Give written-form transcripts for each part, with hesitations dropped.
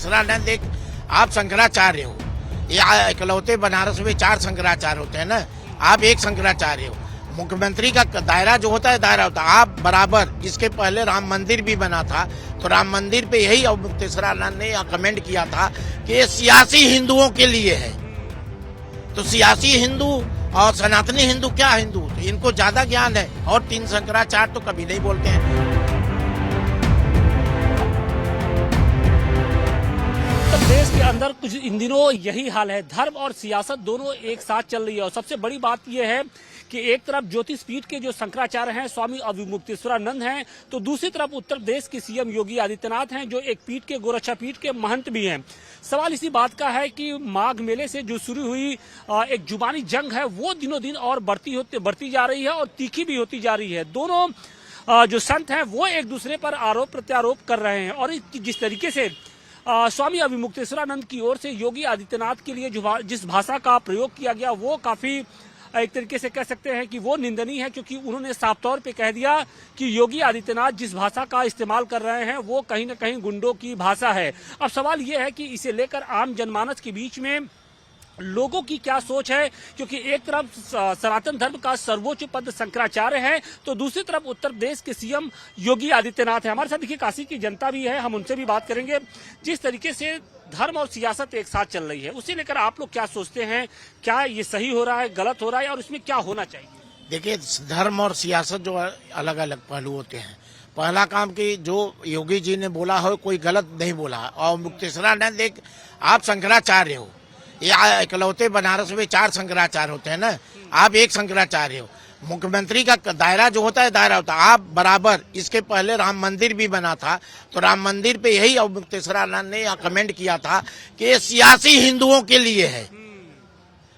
मुक्तेश्वरानंद एक आप शंकराचार्य हो, ये इकलौते बनारस में 4 शंकराचार्य होते हैं ना, आप एक शंकराचार्य हो। मुख्यमंत्री का दायरा जो होता है दायरा होता है, आप बराबर। इसके पहले राम मंदिर भी बना था, तो राम मंदिर पे यही मुक्तेश्वरानंद ने कमेंट किया था कि ये सियासी हिंदुओं के लिए है। तो सियासी हिंदू और सनातनी हिंदू क्या हिंदू, तो इनको ज्यादा ज्ञान है, और 3 शंकराचार्य तो कभी नहीं बोलते हैं। देश के अंदर कुछ इन दिनों यही हाल है, धर्म और सियासत दोनों एक साथ चल रही है। और सबसे बड़ी बात यह है कि एक तरफ ज्योतिष पीठ के जो शंकराचार्य हैं स्वामी अविमुक्तेश्वरानंद हैं, तो दूसरी तरफ उत्तर प्रदेश के सीएम योगी आदित्यनाथ हैं जो एक पीठ के गोरक्षा पीठ के महंत भी हैं। सवाल इसी बात का है कि माघ मेले से जो शुरू हुई एक जुबानी जंग है वो दिनों दिन और बढ़ती जा रही है और तीखी भी होती जा रही है। दोनों जो संत हैं वो एक दूसरे पर आरोप प्रत्यारोप कर रहे हैं। और जिस तरीके से स्वामी अविमुक्तेश्वरानंद की ओर से योगी आदित्यनाथ के लिए जिस भाषा का प्रयोग किया गया वो काफी एक तरीके से कह सकते हैं कि वो निंदनीय है, क्योंकि उन्होंने साफ तौर पे कह दिया कि योगी आदित्यनाथ जिस भाषा का इस्तेमाल कर रहे हैं वो कहीं न कहीं गुंडों की भाषा है। अब सवाल ये है कि इसे लेकर आम जनमानस के बीच में लोगों की क्या सोच है, क्योंकि एक तरफ सनातन धर्म का सर्वोच्च पद शंकराचार्य है तो दूसरी तरफ उत्तर प्रदेश के सीएम योगी आदित्यनाथ है। हमारे साथ देखिए काशी की जनता भी है, हम उनसे भी बात करेंगे। जिस तरीके से धर्म और सियासत एक साथ चल रही है उसे लेकर आप लोग क्या सोचते हैं, क्या ये सही हो रहा है, गलत हो रहा है, और इसमें क्या होना चाहिए? देखिए, धर्म और सियासत जो अलग अलग पहलू होते हैं। पहला काम कि जो योगी जी ने बोला हो कोई गलत नहीं बोला, और मुक्तेश्वरानंद एक आप शंकराचार्य हो, ये इकलौते बनारस में 4 शंकराचार्य होते हैं ना, आप एक शंकराचार्य हो। मुख्यमंत्री का दायरा जो होता है दायरा होता है, आप बराबर। इसके पहले राम मंदिर भी बना था, तो राम मंदिर पे यही मुक्तेश्वरानंद ने कमेंट किया था कि ये सियासी हिंदुओं के लिए है।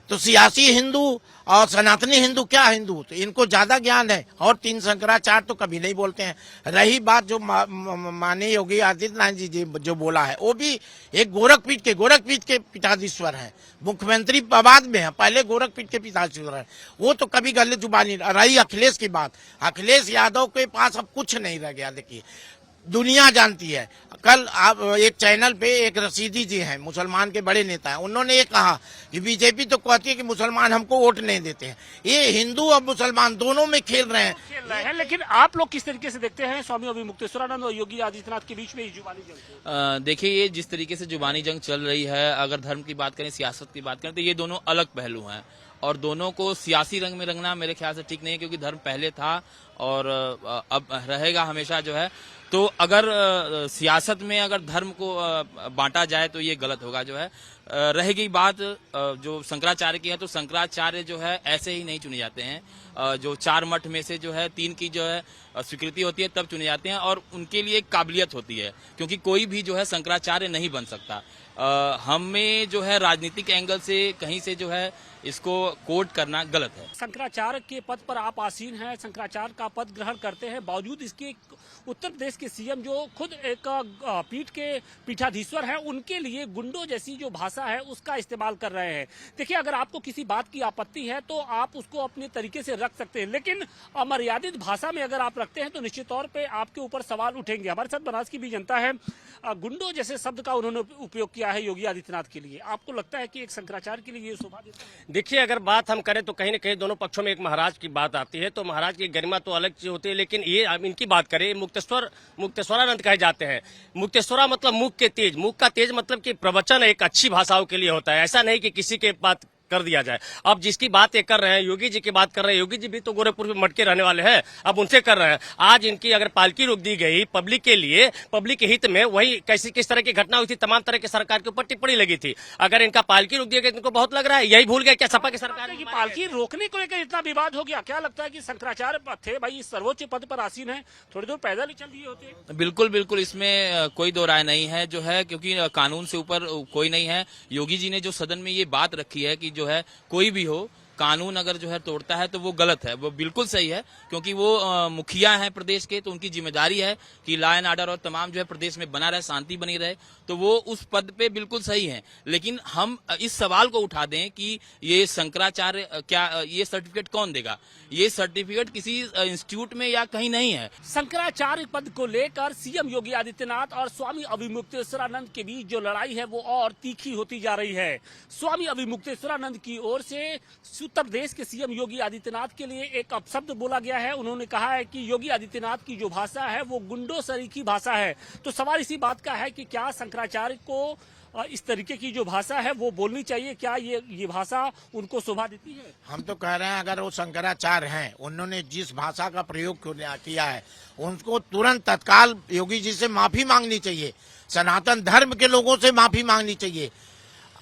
तो सियासी हिंदू और सनातनी हिंदू क्या हिंदू, तो इनको ज्यादा ज्ञान है, और 3 शंकराचार्य तो कभी नहीं बोलते हैं। रही बात जो माननीय योगी आदित्यनाथ जी जो बोला है, वो भी एक गोरखपीठ के पीठाधीश्वर हैं। मुख्यमंत्री बाद में है, पहले गोरखपीठ के पीठाधीश्वर हैं। वो तो कभी गलत जुबानी। रही अखिलेश की बात, अखिलेश यादव के पास अब कुछ नहीं रह गया। देखिए, दुनिया जानती है। कल आप एक चैनल पे एक रशीदी जी हैं, मुसलमान के बड़े नेता हैं, उन्होंने ये कहा कि बीजेपी तो कहती है कि मुसलमान हमको वोट नहीं देते हैं। ये हिंदू और मुसलमान दोनों में खेल रहे हैं। लेकिन आप लोग किस तरीके से देखते हैं स्वामी अविमुक्तेश्वरानंद और योगी आदित्यनाथ के बीच में जुबानी जंग? देखिए, ये जिस तरीके से जुबानी जंग चल रही है, अगर धर्म की बात करें, सियासत की बात करें, तो ये दोनों अलग पहलू हैं, और दोनों को सियासी रंग में रंगना मेरे ख्याल से ठीक नहीं है, क्योंकि धर्म पहले था और अब रहेगा हमेशा जो है। तो अगर सियासत में अगर धर्म को बांटा जाए तो ये गलत होगा जो है। रहेगी बात जो शंकराचार्य की है, तो शंकराचार्य जो है ऐसे ही नहीं चुने जाते हैं। जो 4 मठ में से जो है 3 की जो है स्वीकृति होती है तब चुने जाते हैं, और उनके लिए एक काबिलियत होती है, क्योंकि कोई भी जो है शंकराचार्य नहीं बन सकता। हमें जो है राजनीतिक एंगल से कहीं से जो है इसको कोट करना गलत है। शंकराचार्य के पद पर आप आसीन हैं, शंकराचार्य का पद ग्रहण करते हैं, बावजूद इसके उत्तर प्रदेश के सीएम जो खुद एक पीठ के पीठाधीश्वर हैं, उनके लिए गुंडों जैसी जो भाषा है उसका इस्तेमाल कर रहे हैं। देखिए, अगर आपको किसी बात की आपत्ति है तो आप उसको अपने तरीके से रख सकते हैं, लेकिन अमर्यादित भाषा में अगर आप रखते हैं तो निश्चित तौर पर आपके ऊपर सवाल उठेंगे। हमारे साथ बनारस की भी जनता है। गुंडों जैसे शब्द का उन्होंने उपयोग किया है योगी आदित्यनाथ के लिए, आपको लगता है कि एक शंकराचार्य के लिए ये शोभा देता है? देखिए, अगर बात हम करें तो कहीं न कहीं दोनों पक्षों में एक महाराज की बात आती है, तो महाराज की गरिमा तो अलग चीज होती है, लेकिन ये इनकी बात करें, मुक्तेश्वरानंद कहे जाते हैं। मुक्तेश्वरा मतलब मुख के तेज, मुख का तेज मतलब कि प्रवचन एक अच्छी भाषाओं के लिए होता है, ऐसा नहीं कि किसी के बात कर दिया जाए। अब जिसकी बात ये कर रहे हैं, योगी जी की बात कर रहे हैं, योगी जी भी तो गोरखपुर में मटके रहने वाले हैं, अब उनसे कर रहे हैं। आज इनकी अगर पालकी रोक दी गई पब्लिक के लिए, पब्लिक के हित में, वही किस तरह की घटना हुई थी, तमाम तरह की सरकार के ऊपर टिप्पणी लगी थी। अगर इनका पालकी रोक दिया गया, इनको बहुत लग रहा है यही भूल गया क्या सपा की सरकार की पालकी रोकने को लेकर इतना विवाद हो गया? क्या लगता है कि शंकराचार्य थे भाई, सर्वोच्च पद पर आसीन है, थोड़ी दूर पैदल ही चल दिए होते? बिल्कुल, इसमें कोई दो राय नहीं है जो है, क्योंकि कानून से ऊपर कोई नहीं है। योगी जी ने जो सदन में ये बात रखी है कि जो है कोई भी हो, कानून अगर जो है तोड़ता है तो वो गलत है, वो बिल्कुल सही है, क्योंकि वो मुखिया हैं प्रदेश के, तो उनकी जिम्मेदारी है कि लॉ एंड ऑर्डर और तमाम जो है प्रदेश में बना रहे, शांति बनी रहे, तो वो उस पद पे बिल्कुल सही है। लेकिन हम इस सवाल को उठा दें कि ये शंकराचार्य क्या ये सर्टिफिकेट कौन देगा? ये सर्टिफिकेट किसी इंस्टीट्यूट में या कहीं नहीं है। शंकराचार्य पद को लेकर सीएम योगी आदित्यनाथ और स्वामी अविमुक्तेश्वरानंद के बीच जो लड़ाई है वो और तीखी होती जा रही है। स्वामी अविमुक्तेश्वरानंद की ओर से उत्तर प्रदेश के सीएम योगी आदित्यनाथ के लिए एक अपशब्द बोला गया है। उन्होंने कहा है कि योगी आदित्यनाथ की जो भाषा है वो गुंडो सरीखी भाषा है। तो सवाल इसी बात का है कि क्या शंकराचार्य को इस तरीके की जो भाषा है वो बोलनी चाहिए? क्या ये भाषा उनको शोभा देती है? हम तो कह रहे हैं अगर वो शंकराचार्य हैं, उन्होंने जिस भाषा का प्रयोग किया है उनको तुरंत तत्काल योगी जी से माफी मांगनी चाहिए, सनातन धर्म के लोगों से माफी मांगनी चाहिए।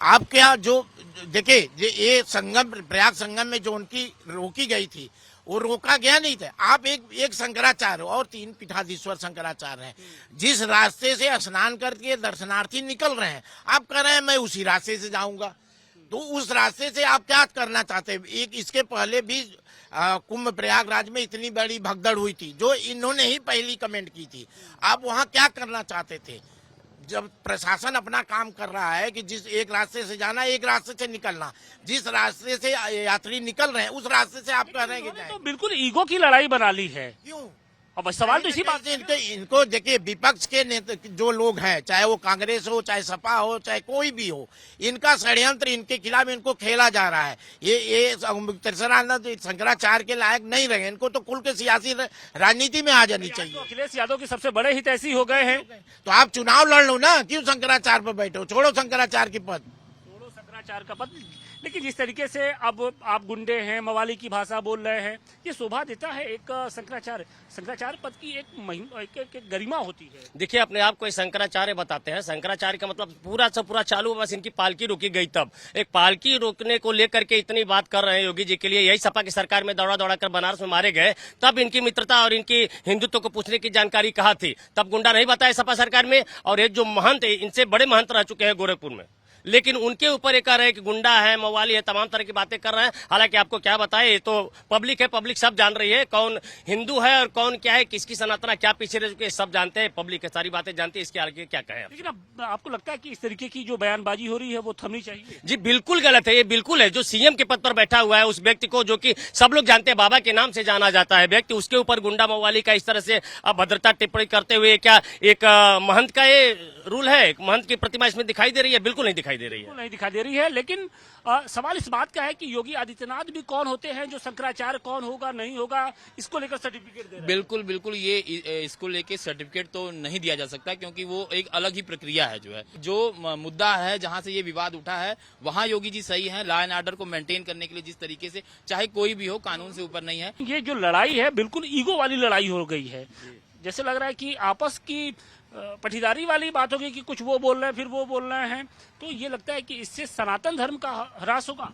आप क्या जो देखिए ये संगम, प्रयाग संगम में जो उनकी रोकी गई थी वो रोका गया नहीं था। आप एक शंकराचार्य और 3 पीठाधीश्वर शंकराचार्य हैं, जिस रास्ते से स्नान करके दर्शनार्थी निकल रहे हैं, आप कह रहे हैं मैं उसी रास्ते से जाऊंगा, तो उस रास्ते से आप क्या करना चाहते हैं? एक इसके पहले भी कुंभ प्रयागराज में इतनी बड़ी भगदड़ हुई थी जो इन्होंने ही पहली कमेंट की थी। आप वहां क्या करना चाहते थे? जब प्रशासन अपना काम कर रहा है कि जिस एक रास्ते से जाना, एक रास्ते से निकलना, जिस रास्ते से यात्री निकल रहे हैं उस रास्ते से आप कह रहे हैं कि तो बिल्कुल ईगो की लड़ाई बना ली है। क्यों? अब सवाल तो इसी बात से इनको देखिए, विपक्ष के जो लोग हैं, चाहे वो कांग्रेस हो, चाहे सपा हो, चाहे कोई भी हो, इनका षड्यंत्र इनके खिलाफ इनको खेला जा रहा है। ये मुक्तेश्वरानंद शंकराचार्य के लायक नहीं रहे, इनको तो खुल के सियासी राजनीति में आ जानी चाहिए। अखिलेश यादव के सबसे बड़े हित ऐसी हो गए हैं, तो आप चुनाव लड़ लो ना, क्यों शंकराचार्य पर बैठो? छोड़ो शंकराचार्य की पद, छोड़ो शंकराचार्य का पद। लेकिन जिस तरीके से अब आप गुंडे हैं, मवाली की भाषा बोल रहे हैं, ये शोभा देता है एक शंकराचार्य पद की एक गरिमा होती है। देखिए, अपने आप को शंकराचार्य बताते हैं। शंकराचार्य का मतलब पूरा से पूरा चालू, बस इनकी पालकी रोकी गई तब। एक पालकी रोकने को लेकर के इतनी बात कर रहे हैं योगी जी के लिए, यही सपा की सरकार में दौड़ा दौड़ा कर बनारस में मारे गए, तब इनकी मित्रता और इनकी हिंदुत्व को पूछने की जानकारी कहाँ थी? तब गुंडा नहीं बताया सपा सरकार में। और ये जो महंत है, इनसे बड़े महंत रह चुके हैं गोरखपुर में, लेकिन उनके ऊपर ये कह रहे हैं कि गुंडा है, मवाली है, तमाम तरह की बातें कर रहे हैं। हालांकि आपको क्या बताएं, ये तो पब्लिक है, पब्लिक सब जान रही है कौन हिंदू है और कौन क्या है, किसकी सनातना क्या पीछे रह चुके, सब जानते हैं, पब्लिक है, सारी बातें जानती है। इसके आगे क्या कहें? लेकिन अब आपको लगता है कि इस तरीके की जो बयानबाजी हो रही है वो थमनी चाहिए? जी बिल्कुल गलत है, ये बिल्कुल है। जो सीएम के पद पर बैठा हुआ है, उस व्यक्ति को, जो कि सब लोग जानते हैं, बाबा के नाम से जाना जाता है व्यक्ति, उसके ऊपर गुंडा मवाली का इस तरह से अभद्रता टिप्पणी करते हुए, क्या एक महंत का ये रूल है? एक महंत की प्रतिमा इसमें दिखाई दे रही है? बिल्कुल नहीं दिखाई दे रही है, नहीं दिखाई दे रही है। लेकिन सवाल इस बात का है कि योगी आदित्यनाथ भी कौन होते हैं जो शंकराचार्य कौन होगा नहीं होगा इसको लेकर सर्टिफिकेट दे रहे हैं? बिल्कुल बिल्कुल, ये इसको लेके सर्टिफिकेट तो नहीं दिया जा सकता, क्योंकि वो एक अलग ही प्रक्रिया है। जो मुद्दा है, जहां से ये विवाद उठा है, वहां योगी जी सही है। लॉ एंड ऑर्डर को मेंटेन करने के लिए जिस तरीके से, चाहे कोई भी हो, कानून से ऊपर नहीं है। ये जो लड़ाई है बिल्कुल ईगो वाली लड़ाई हो गई है। जैसे लग रहा है कि आपस की पटीदारी वाली बात होगी कि कुछ वो बोल रहे हैं फिर वो बोल रहे हैं, तो ये लगता है कि इससे सनातन धर्म का ह्रास होगा।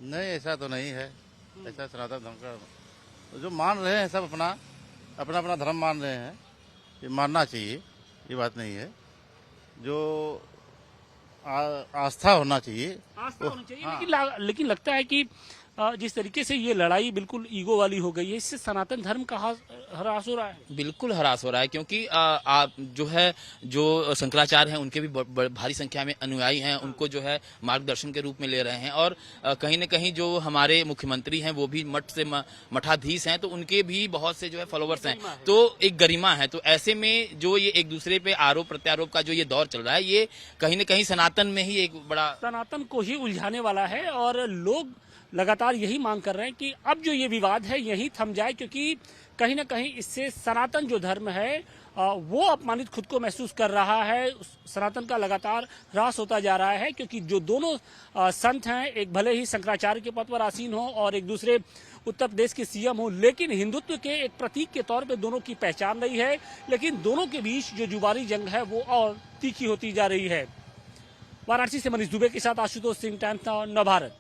नहीं, ऐसा तो नहीं है। ऐसा सनातन धर्म का जो मान रहे हैं, सब अपना अपना धर्म मान रहे हैं, ये मानना चाहिए, ये बात नहीं है। जो आस्था होना चाहिए, आस्था होनी चाहिए। हाँ। लेकिन लगता है कि जिस तरीके से ये लड़ाई बिल्कुल ईगो वाली हो गई है, इससे सनातन धर्म का ह्रास हो रहा है। बिल्कुल ह्रास हो रहा है, क्योंकि जो है, जो शंकराचार्य हैं उनके भी भारी संख्या में अनुयायी हैं, उनको जो है मार्गदर्शन के रूप में ले रहे हैं। और कहीं न कहीं जो हमारे मुख्यमंत्री हैं वो भी मठ से मठाधीश हैं, तो उनके भी बहुत से जो है फॉलोवर्स हैं, तो एक गरिमा है। तो ऐसे में जो ये एक दूसरे पे आरोप प्रत्यारोप का जो ये दौर चल रहा है, ये कहीं न कहीं सनातन में ही एक बड़ा, सनातन को ही उलझाने वाला है। और लोग लगातार यही मांग कर रहे हैं कि अब जो ये विवाद है यही थम जाए, क्योंकि कहीं ना कहीं इससे सनातन जो धर्म है वो अपमानित खुद को महसूस कर रहा है। सनातन का लगातार ह्रास होता जा रहा है, क्योंकि जो दोनों संत हैं, एक भले ही शंकराचार्य के पद पर आसीन हो और एक दूसरे उत्तर प्रदेश के सीएम हो, लेकिन हिंदुत्व के एक प्रतीक के तौर पे दोनों की पहचान रही है। लेकिन दोनों के बीच जो जुबानी जंग है वो और तीखी होती जा रही है। वाराणसी से मनीष दुबे के साथ आशुतोष सिंह, टाइम्स नाउ नवभारत।